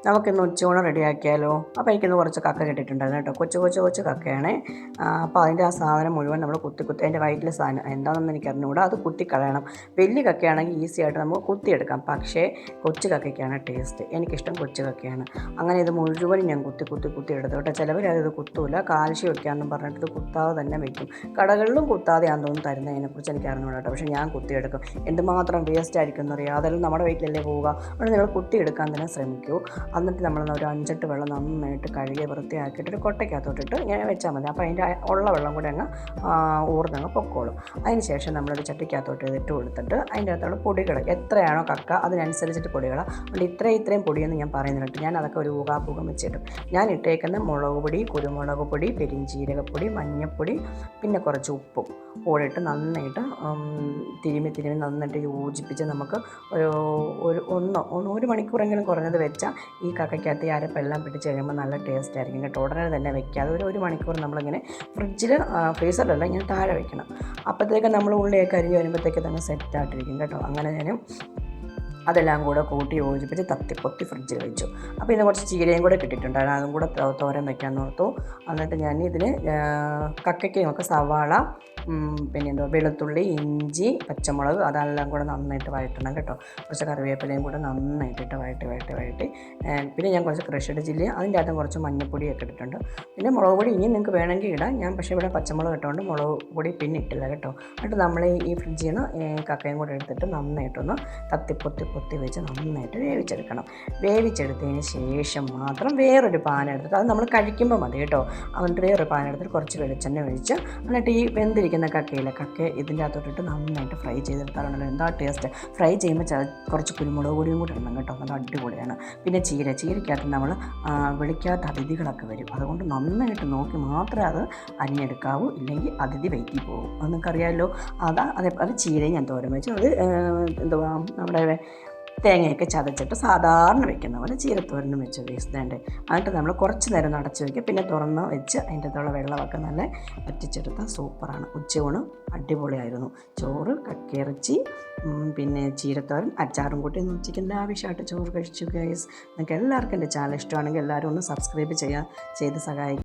നമുക്കിന്ന് ഉച്ചയൂണ് റെഡിയാക്കിയാലോ? അപ്പോൾ എനിക്കിന്ന് കുറച്ച് കക്ക കിട്ടിയിട്ടുണ്ടായിരുന്നു കേട്ടോ. കൊച്ചു കക്കയാണ്. അപ്പോൾ അതിൻ്റെ ആ സാധനം മുഴുവൻ നമ്മൾ കുത്തി അതിൻ്റെ വയറ്റിലെ സാധനം എന്താണെന്ന് എനിക്ക് അറിഞ്ഞുകൂടാ, അത് കുത്തിക്കളയണം. വലിയ കക്കയാണെങ്കിൽ ഈസി ആയിട്ട് നമുക്ക് കുത്തിയെടുക്കാം. പക്ഷേ കൊച്ചു കക്കയ്ക്കാണ് ടേസ്റ്റ്. എനിക്കിഷ്ടം കൊച്ചു കക്കയാണ്. അങ്ങനെ ഇത് മുഴുവനും ഞാൻ കുത്തി എടുത്തു കേട്ടോ. ചിലവരത് കുത്തൂല, കാൽഷ്യം ഒക്കെയാണെന്ന് പറഞ്ഞിട്ട് ഇത് കുത്താതെ തന്നെ വയ്ക്കും. കടകളിലും കുത്താതെയാണെന്ന് തോന്നുന്നു തരുന്നതിനെക്കുറിച്ച് എനിക്ക് അറിഞ്ഞുകൂടാ കേട്ടോ. പക്ഷേ ഞാൻ കുത്തിയെടുക്കും. എന്തുമാത്രം വേസ്റ്റ് ആയിരിക്കും എന്നറിയാം. അതെല്ലാം നമ്മുടെ വീട്ടിലല്ലേ പോവുക. അവിടെ നിങ്ങൾ കുത്തിയെടുക്കാൻ തന്നെ ശ്രമിക്കൂ. എന്നിട്ട് നമ്മൾ ഒരു 5-8 വെള്ളം നന്നായിട്ട് കഴുകി വൃത്തിയാക്കിയിട്ട് ഒരു കൊട്ടയ്ക്കകത്തോട്ടിട്ട് ഇങ്ങനെ വെച്ചാൽ മതി. അപ്പോൾ അതിൻ്റെ ഉള്ള വെള്ളം കൂടെ അങ്ങ് ഊർന്നങ്ങ് പൊക്കോളും. അതിന് ശേഷം നമ്മളൊരു ചട്ടിക്കകത്തോട്ട് ഇട്ട് കൊടുത്തിട്ട് അതിൻ്റെ അകത്തുള്ള പൊടികൾ എത്രയാണോ കക്ക അതിനനുസരിച്ചിട്ട് പൊടികൾ. അതുകൊണ്ട് ഇത്രയും പൊടിയെന്ന് ഞാൻ പറയുന്നുണ്ട്. ഞാൻ അതൊക്കെ ഒരു ഊകാപ്പൂകം വെച്ചിട്ടും ഞാൻ ഇട്ടേക്കുന്ന മുളക് പൊടി, കുരുമുളക് പൊടി, പെരിഞ്ചീരകപ്പൊടി, മഞ്ഞൾപ്പൊടി, പിന്നെ കുറച്ച് ഉപ്പും കൂടിയിട്ട് നന്നായിട്ട് തിരുമ്മി നന്നായിട്ട് യോജിപ്പിച്ച് നമുക്ക് ഒരു മണിക്കൂറെങ്കിലും കുറഞ്ഞത് വെച്ചാൽ ഈ കക്കയ്ക്കകത്ത് ഈ അരപ്പെല്ലാം പിടിച്ച് കഴിയുമ്പോൾ നല്ല ടേസ്റ്റ് ആയിരിക്കും കേട്ടോ. ഉടനെ തന്നെ വെക്കാതെ ഒരു മണിക്കൂർ നമ്മളിങ്ങനെ ഫ്രീസറിലല്ല ഇങ്ങനെ താഴെ വെക്കണം. അപ്പോഴത്തേക്ക് നമ്മൾ ഉള്ളിയൊക്കെ അരിഞ്ഞ് വരുമ്പോഴത്തേക്ക് തന്നെ സെറ്റായിട്ടിരിക്കും കേട്ടോ. അങ്ങനെ ഞാൻ അതെല്ലാം കൂടെ കൂട്ടി യോജിപ്പിച്ച് തത്തിപ്പൊത്തി ഫ്രിഡ്ജിൽ വെച്ചു. അപ്പോൾ ഇന്ന് കുറച്ച് ചീരയും കൂടെ കിട്ടിയിട്ടുണ്ടായിരുന്നു, അതും കൂടെ തോരൻ വയ്ക്കാൻ ഓർത്തു. എന്നിട്ട് ഞാൻ ഇതിന് കക്കയ്ക്ക് നമുക്ക് സവാള, പിന്നെ വെളുത്തുള്ളി, ഇഞ്ചി, പച്ചമുളക് അതെല്ലാം കൂടെ നന്നായിട്ട് വഴറ്റണം കേട്ടോ. കുറച്ച് കറിവേപ്പിലയും കൂടെ നന്നായിട്ടിട്ട് വഴറ്റി പിന്നെ ഞാൻ കുറച്ച് ക്രഷ്ഡ് ചില്ലി, അതിൻ്റെ അകത്തും കുറച്ച് മഞ്ഞൾപ്പൊടിയൊക്കെ ഇട്ടിട്ടുണ്ട്. പിന്നെ മുളക് പൊടി ഇനി നിങ്ങൾക്ക് വേണമെങ്കിൽ ഇടാം. ഞാൻ പക്ഷേ ഇവിടെ പച്ചമുളക് ഇട്ടുകൊണ്ട് മുളക് പൊടി പിന്നെ ഇട്ടില്ല കേട്ടോ. എന്നിട്ട് നമ്മൾ ഈ ഫ്രിഡ്ജിൽ നിന്ന് കക്കയും കൂടെ എടുത്തിട്ട് നന്നായിട്ടൊന്ന് പൊത്തി വെച്ച് നന്നായിട്ട് വേവിച്ചെടുക്കണം. വേവിച്ചെടുത്തതിന് ശേഷം മാത്രം വേറൊരു പാൻ എടുത്തിട്ട് അത് നമ്മൾ കഴിക്കുമ്പോൾ മതി കേട്ടോ. എന്നിട്ട് വേറൊരു പാൻ എടുത്തിട്ട് കുറച്ച് വെളിച്ചെണ്ണ ഒഴിച്ച് എന്നിട്ട് ഈ വെന്തിരിക്കുന്ന കക്ക ഇതിൻ്റെ അകത്തോട്ടിട്ട് നന്നായിട്ട് ഫ്രൈ ചെയ്തെടുത്താലുണ്ടല്ലോ എന്താ ടേസ്റ്റ്. ഫ്രൈ ചെയ്യുമ്പോൾ കുറച്ച് കുരുമുളക് പൊടിയും കൂടി ഇടണം കേട്ടോ. നല്ല അടിപൊളിയാണ്. പിന്നെ ചീരക്കകത്ത് നമ്മൾ വിളിക്കാത്ത അതിഥികളൊക്കെ വരും. അതുകൊണ്ട് നന്നായിട്ട് നോക്കി മാത്രമേ അത് അരിഞ്ഞെടുക്കാവൂ, ഇല്ലെങ്കിൽ അതിഥി വൈറ്റി പോകും. അത് നിങ്ങൾക്കറിയാമല്ലോ. അതേപോലെ ചീരയും ഞാൻ തോരൻ വെച്ചു. അത് എന്തുവാ നമ്മുടെ തേങ്ങയൊക്കെ ചതച്ചിട്ട് സാധാരണ വെക്കുന്ന പോലെ ചീരത്തോരനും വെച്ച് വേണ്ടേ. എന്നിട്ട് നമ്മൾ കുറച്ച് നേരം ഒന്ന് അടച്ച് വയ്ക്കുക. പിന്നെ തുറന്ന് വെച്ച് അതിൻ്റെ അകത്തുള്ള വെള്ളമൊക്കെ നല്ല വറ്റിച്ചെടുത്താൽ സൂപ്പറാണ്. ഉച്ചയൂണ് അടിപൊളിയായിരുന്നു. ചോറ്, കക്കയിറച്ചി, പിന്നെ ചീരത്തോരൻ, അച്ചാറും കൂട്ടി ഒന്ന് ഉച്ചയ്ക്ക് ലാവിഷായിട്ട് ചോറ് കഴിച്ചു ഗൈസ്. നിങ്ങൾക്ക് എല്ലാവർക്കും എൻ്റെ ചാനൽ ഇഷ്ടമാണെങ്കിൽ എല്ലാവരും ഒന്ന് സബ്സ്ക്രൈബ് ചെയ്ത് സഹായിക്കും.